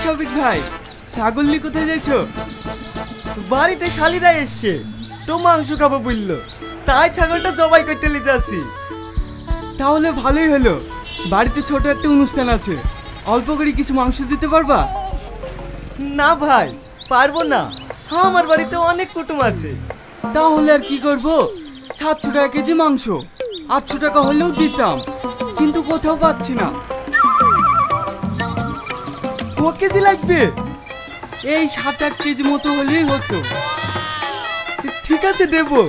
শফিক ভাই, ছাগল নিয়ে কোথায় যাইছো? বাড়িতে শালিরা এসছে, তো মাংস খাবো বললো, তাই ছাগলটা জবাই করতে লিজে আসি। তাহলে ভালোই হলো, বাড়িতে ছোট একটা অনুষ্ঠান আছে, অল্প করে কিছু মাংস দিতে পারবা? না ভাই, পারবো না, আমার বাড়িতে অনেক কুটুম আছে। তাহলে আর কি করবো, 700 টাকা কেজি মাংস, 800 টাকা হলেও দিতাম, কিন্তু কোথাও পাচ্ছি না। ক কেজি লাগবে? এই 7-8 কেজি মতো হলেই হতো। ঠিক আছে, দেবো।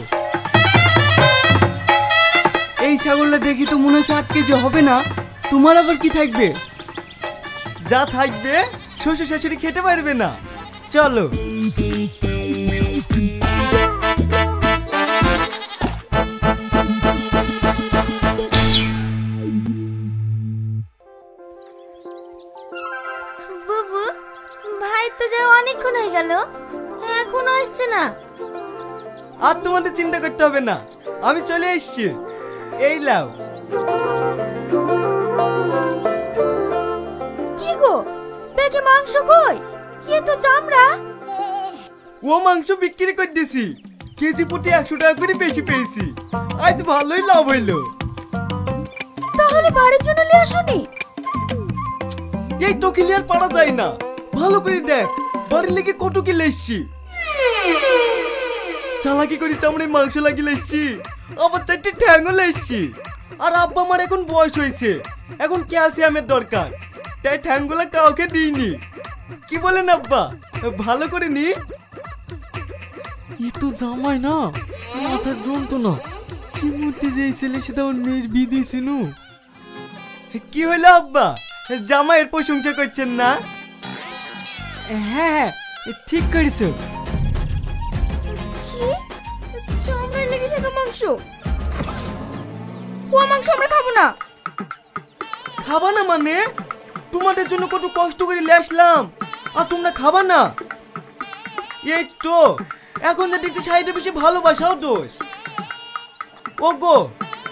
এই ছাগলটা দেখি তো মনে হচ্ছে 8 কেজি হবে না, তোমার আবার কি থাকবে? যা থাকবে শ্বশুর শাশুড়ি খেতে পারবে না, চলো। বুবু, ভাই তো যাও অনেকক্ষণ হয়ে গেল, এখনো আসছে না। আর তোমাদের চিন্তা করতে হবে না, আমি চলে এসেছি। এই লাও। কি গো, ব্যাগে মাংস কই? এ তো চামড়া। ও মাংস বিক্রি করে দিছি, কেজি প্রতি 100 টাকা করে বেশি পেয়েছি, আজ ভালোই লাভ হইলো। তাহলে বাড়ির জন্য নিয়ে আসোনি? এই তো ক্লিয়ার পারা যায় না, ভালো করে দেখ, বাড়ির লেগে কত কিলো এসছি। চালাকি করে চামড়ায় মাংস লাগিয়ে এসছি, আবার 4টে ঠ্যাংও এসছি। আর আব্বা আমার এখন বয়স হয়েছে, এখন ক্যালসিয়ামের দরকার, তাই ঠ্যাংগুলো কাউকে দিইনি। কি বলেন আব্বা, ভালো করে নি? এ তো জামাই না, মাথার যন্ত্রণা, কি মধ্যে যে এই ছেলে সাথে আমার মেয়ের বিয়ে দিয়েছিল। কি হইলো আব্বা, জামাইয়ের প্রশংসা করছেন না? হ্যাঁ, ঠিক করেছো। কি চামড়ায় লেগে থাকা মাংস? ও মাংস আমরা খাবো না। খাবা না মানে? তোমাদের জন্য কত কষ্ট করে নিয়ে আসলাম, আর তোমরা খাবা না? এই তো এখন যে দেখছি সাইডে বেশি ভালোবাসাও দোষ। ও গো,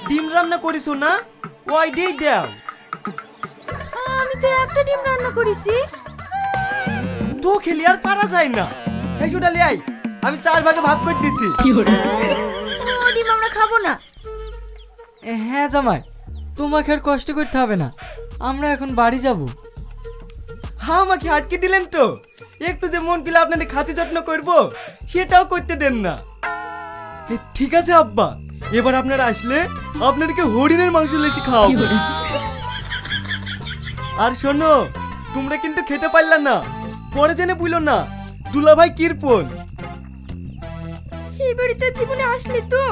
ডিম রান্না করিছো না? ওই দিয়ে দাও। আমি তো একটা ডিম রান্না করেছি। তো খেলি আর পারা যায় না, এই সুটা লে আই, আমি 4 ভাগে ভাগ করে দিছি। ও ডিম আমরা খাবো না। হ্যাঁ জামাই, তোমাকে আর কষ্ট করতে হবে না, আমরা এখন বাড়ি যাব। হ্যাঁ, আমাকে আটকে দিলেন তো, একটু যে মন কিলে আপনাদের খাতি যত্ন করবো সেটাও করতে দেন না। ঠিক আছে আব্বা, এবার আপনারা আসলে আপনাদেরকে হরিণের মাংস লেসি খাওয়াবো। আর শোনো, তোমরা কিন্তু খেতে পারলা না, পরে জেনে বুঝলো না দুলাভাই কিরপন। এই বাড়িতে জীবনে আসলি তো?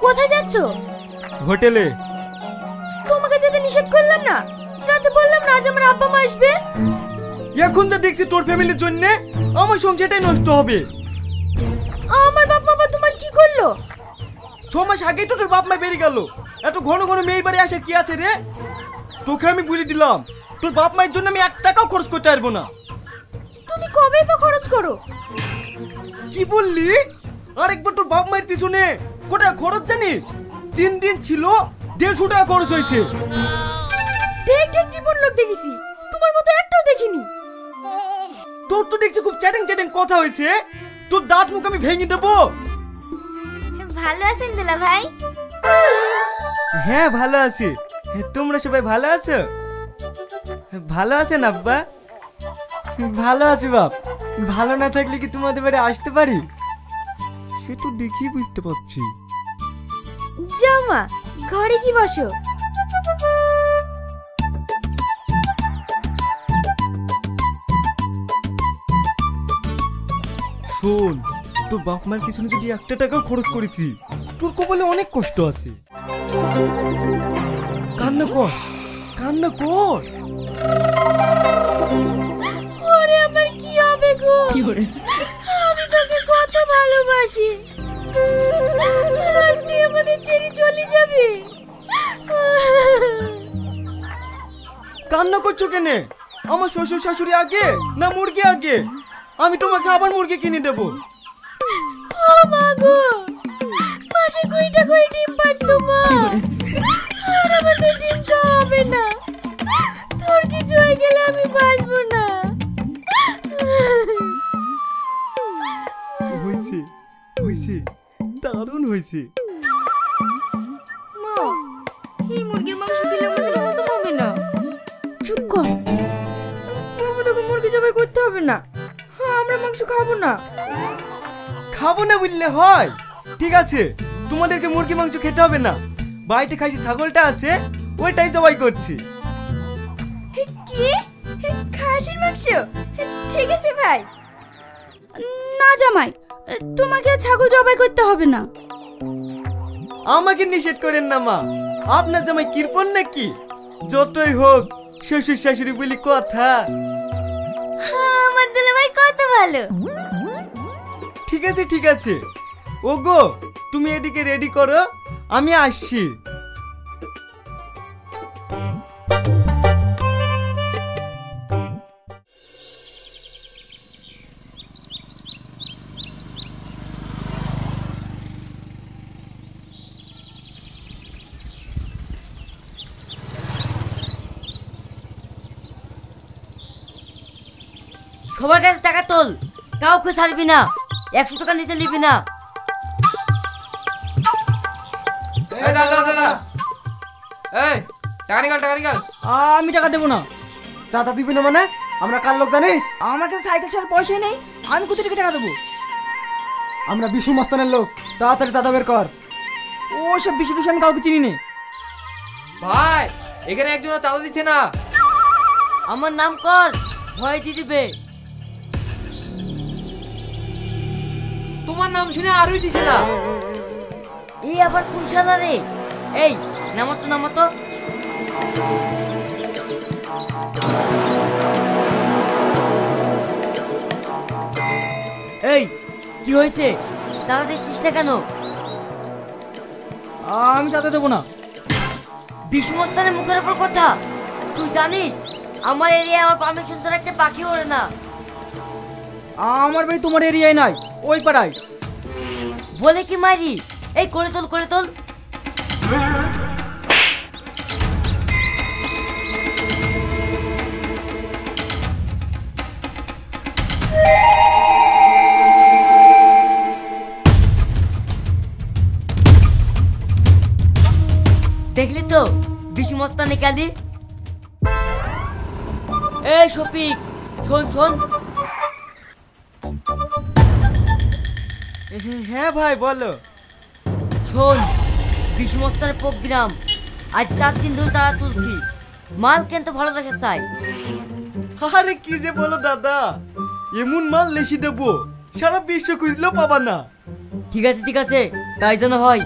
কোথায় যাচ্ছো? হোটেলে। তোমাকে যেতে নিষেধ করলাম না? রাতে বললাম না আজ আমার আব্বা মা আসবে। এখন যা দেখছি তোর ফ্যামিলির জন্য আমার সংসারটাই নষ্ট হবে। আমার বাপ মা তোমার কি করলো? 6 মাস আগেই তো তোর বাপ মা বেরিয়ে গেল, এত ঘন ঘন মেয়ের বাড়ি আসার কি আছে রে? তোকে আমি বলে দিলাম, তোর বাপ মায়ের জন্য আমি 1 টাকাও খরচ করতে পারবো না। তুমি কবে বা খরচ করো? কি বললি? আরেকবার তোর বাপ মায়ের পিছনে কোটা খরচ জানিস? 3 দিন ছিল 150 টাকা খরচ হয়েছে। ঠিক ঠিক রিপন লোক দেখেছি, তোমার মতো একটাও দেখিনি। তোর তো দেখছি খুব চ্যাটিং চ্যাটিং কথা হয়েছে, তোর দাঁত মুখ আমি ভেঙে দেবো। ভালো আছেন দুলা ভাই? হ্যাঁ ভালো আছি, তোমরা সবাই ভালো আছো? ভালো আছেন আব্বা? ভালো আছি বাপ, ভালো না থাকলে কি তোমাদের বাড়ি আসতে পারি? সে তো দেখি বুঝতে পারছি। যাও মা, ঘরে কি বসো। শোন, তোর বাপ মার পিছনে যদি 1 টাকাও খরচ করেছি, তোর কপালে অনেক কষ্ট আছে। কান্না কর, কান্না কর। ওরে আমার কি হবে গো? আমি তোকে কত ভালোবাসি, আজ তুই আমাদের ছেড়ে চলে যাবি। কান্না করছো কেনে? আমার শ্বশুর শাশুড়ি আগে না মুরগি আগে? আমি তোমাকে আবার মুরগি কিনে দেবো। ও মা গো, মাসে 20টা করে ডিম পাড়তো মা, আর আমাদের ডিম খাওয়া হবে না। তোর কিছু হয়ে গেলে আমি বাঁচবো না। হয়েছে হয়েছে, দারুণ হয়েছে। মা, এই মুরগির মাংস খেলে আমাদের হজম হবে না। চুপ কর। বাবা, তোকে মুরগি জবাই করতে হবে না, আমরা মাংস খাবো না। খাবো না বললে হয়? ঠিক আছে, তোমাদেরকে মুরগি মাংস খেতে হবে না। বাড়িতে খাসি ছাগলটা আছে, ওইটাই জবাই করছি। কি? খাসির মাংস? ঠিক আছে ভাই। না জামাই, তোমাকে আর ছাগল জবাই করতে হবে না। আমাকে নিষেধ করেন না মা, আপনার জামাই কৃপণ নাকি? যতই হোক শ্বশুর শাশুড়ি বলি কথা। আমার দুলা ভাই কত ভালো। ঠিক আছে ঠিক আছে, ওগো তুমি এদিকে রেডি করো, আমি আসছি। সবার কাছে টাকা তোল, কাউকে ছাড়বি না, 100 টাকা নিতে নিবি না। এই টাকা নিকাল। আমি টাকা দেবো না। চাঁদা দিবি না মানে? আমরা কার লোক জানিস? আমার কাছে সাইকেল ছাড়া পয়সা নেই, আমি কোথা থেকে টাকা দেবো? আমরা বিশু মাস্তানের লোক, তাড়াতাড়ি চাঁদা বের কর। ও সব বিশু টুসু আমি কাউকে চিনি নে। ভাই, এখানে একজন চাঁদা দিচ্ছে না। আমার নাম কর, ভয় দিয়ে দিবে। তোমার নাম শুনে আরই দিছে না। এই আবার কোন শালা রে? এই নামাতো নামাতো। এই কি হয়েছে? চাঁদা দিচ্ছিস না কেন? আমি চাঁদা দেবো না। বিষ্ণুস্থানের মুখের উপর কথা। তুই জানিস আমার এরিয়ায় আমার পারমিশন ছাড়া একটা পাখি ওড়ে না। আমার ভাই তোমার এরিয়ায় নাই, ওই পাড়ায়। বলে কি মারি? এই করে তোল করে তোল। দেখলি তো বিশু মস্তানে কালি। এই শফিক, শোন শোন। হ্যাঁ ভাই বলো। শোন, বিশু মস্তানের প্রোগ্রাম আজ 4 দিন ধরে তারা তুলছি। মাল কিন্তু ভালো দশা চাই। আরে কি যে বলো দাদা, এমন মাল লেসি দেবো সারা বিশ্ব খুঁজলেও পাবা না। ঠিক আছে, তাই যেন হয়।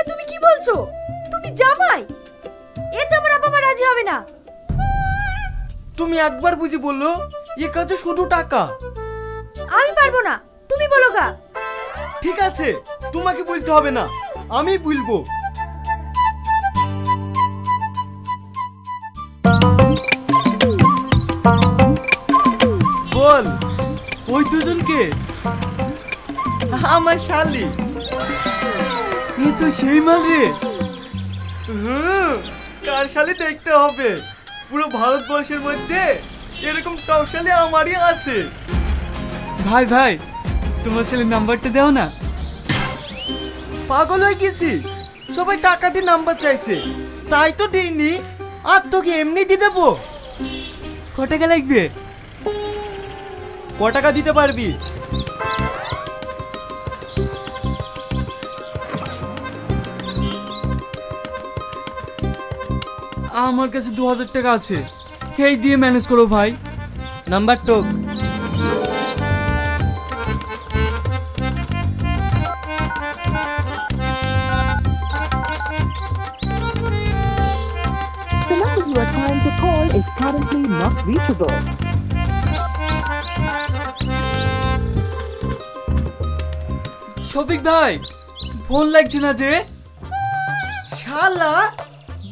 তুমি কি বলছো? তুমি জামাই? এটা আমার বাবা রাজি হবে না। তুমি একবার বুঝি বললো, এ কাজে শুধু টাকা। আমি পারবো না, তুমি বলো গা। ঠিক আছে, তোমাকে বলতে হবে না, আমি বলবো। বল, ওই দুজনকে? আমার শালি। এ তো সেই মাল রে। কার শালি দেখতে হবে, পুরো ভারতবর্ষের মধ্যে এরকম টপ শালি আমারই আছে। ভাই ভাই, তোমার ছেলের নাম্বারটা দাও না। পাগল হয়ে গেছি, সবাই টাকা দিয়ে নাম্বার চাইছে, তাই তো দিইনি। আর তোকে এমনি দিয়ে দেবো। ক টাকা লাগবে? ক টাকা দিতে পারবি? আমার কাছে 2000 টাকা আছে, এই দিয়ে ম্যানেজ করো ভাই। নাম্বার টোক। is currently not reachable. Shafiq ভাই ফোন লাগছে না যে? শালা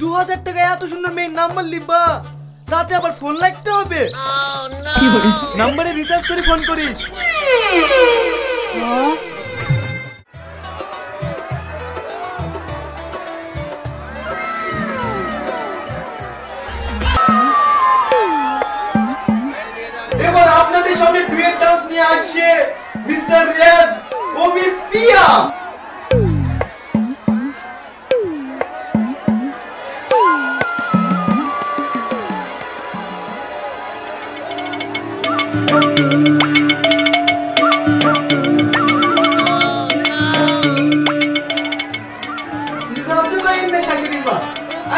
2000 টাকায় এত সুন্দর মেয়ের নাম্বার লিখবা, তাতে আবার ফোন লাগতে হবে? নাম্বারে রিচার্জ করে ফোন করিস। এবার আপনাদের সামনে ডুয়েট ডান্স নিয়ে আসছে মিস্টার রিয়াজ ও মিস পিয়া।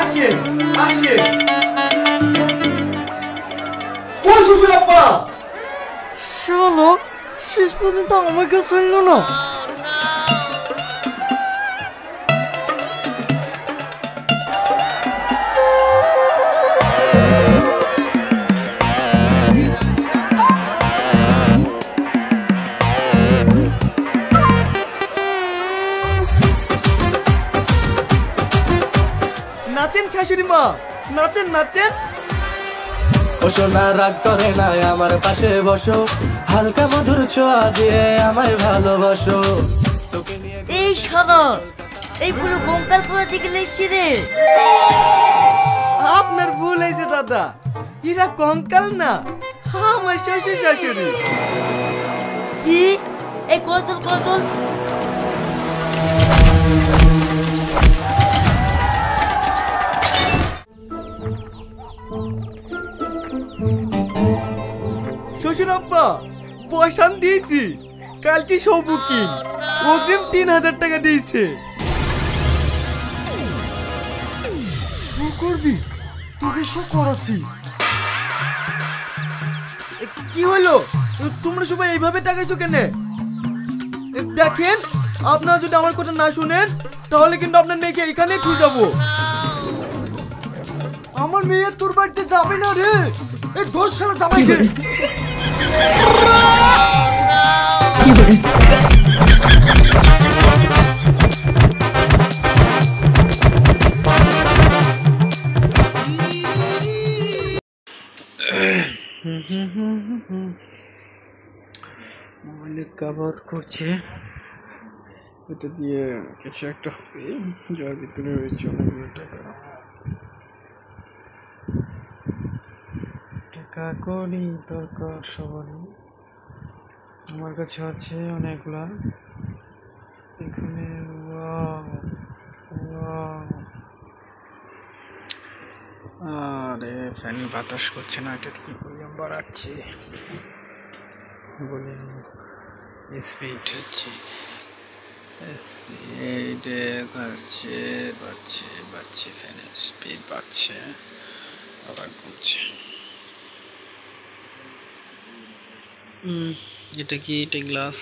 আসেন আসেন। ও শ্বশুর আব্বা, শালা শেষ পর্যন্ত আমার কাছে হইল না। নাচেন শাশুড়ি মা, নাচেন নাচেন। বসো না, রাগ করে না, আমার পাশে বসো, হালকা মধুর ছোঁয়া দিয়ে আমায় ভালোবাসো। এই শালা এই পুরো বঙ্কাল করে দিকে লেসছি রে। আপনার ভুল হয়েছে দাদা, এরা কঙ্কাল না, আমার শ্বশুর শাশুড়ি। কি এই কতল কতল? শ্বশুর আব্বা পয়সা দিয়েছি, কালকে সব বুকিং, অগ্রিম 3000 টাকা দিয়েছে। শো করবি? তোকে শো করাচ্ছি। কি হলো, তোমরা সবাই এইভাবে টাকাইছো কেন? দেখেন, আপনারা যদি আমার কথা না শুনেন তাহলে কিন্তু আপনার মেয়েকে এখানেই ছুঁয়ে যাবো। আমার মেয়ে তোর বাড়িতে যাবে না রে। এই ধর শালা জামাইকে। মোবাইলে কভার করছে, এটা দিয়ে কিছু একটা হবে, যার ভিতরে রয়েছে অনেকগুলো টাকা। টাকা করি দরকার সবারই, আমার কাছে আছে অনেকগুলা। এখানে আরে ফ্যানের বাতাস করছে না, এটা কি ভলিউম বাড়াচ্ছি, ভলিউম স্পিড হচ্ছে, এইটা বাড়ছে বাড়ছে বাড়ছে, ফ্যানের স্পিড বাড়ছে আবার কমছে। এটা কি? এটা গ্লাস,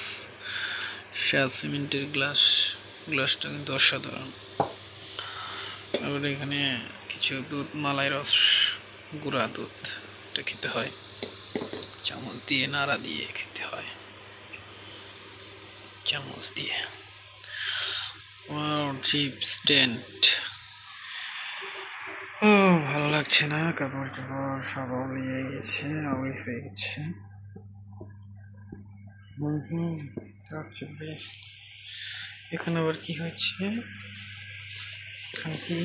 সিমেন্টের গ্লাস, গ্লাসটা কিন্তু অসাধারণ। তারপরে এখানে কিছু দুধ, মালাই রস, গুঁড়া দুধ, এটা খেতে হয়, চামচ দিয়ে নাড়া দিয়ে খেতে হয়, চামচ দিয়ে। চিপ স্ট্যান্ড, ও ভালো লাগছে না, কাপড় চোপড় সব আউলিয়ে গেছে, আউলি হয়ে গেছে। এখানে আবার কি হয়েছে? এখানে কি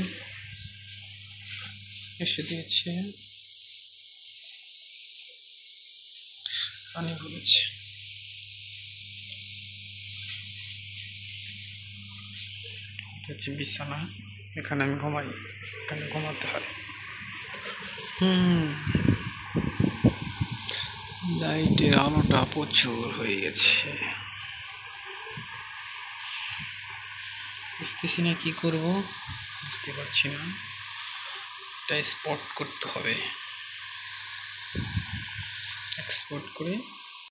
এসে দিয়েছে, পানি পড়েছে। এটা হচ্ছে বিছানা, এখানে আমি ঘুমাই, এখানে ঘুমাতে হয়। লাইটের আলোটা প্রচুর হয়ে গেছে, বুঝতেছি না কি করব, বুঝতে পারছি না। এটা স্পট করতে হবে, এক্সপোর্ট করে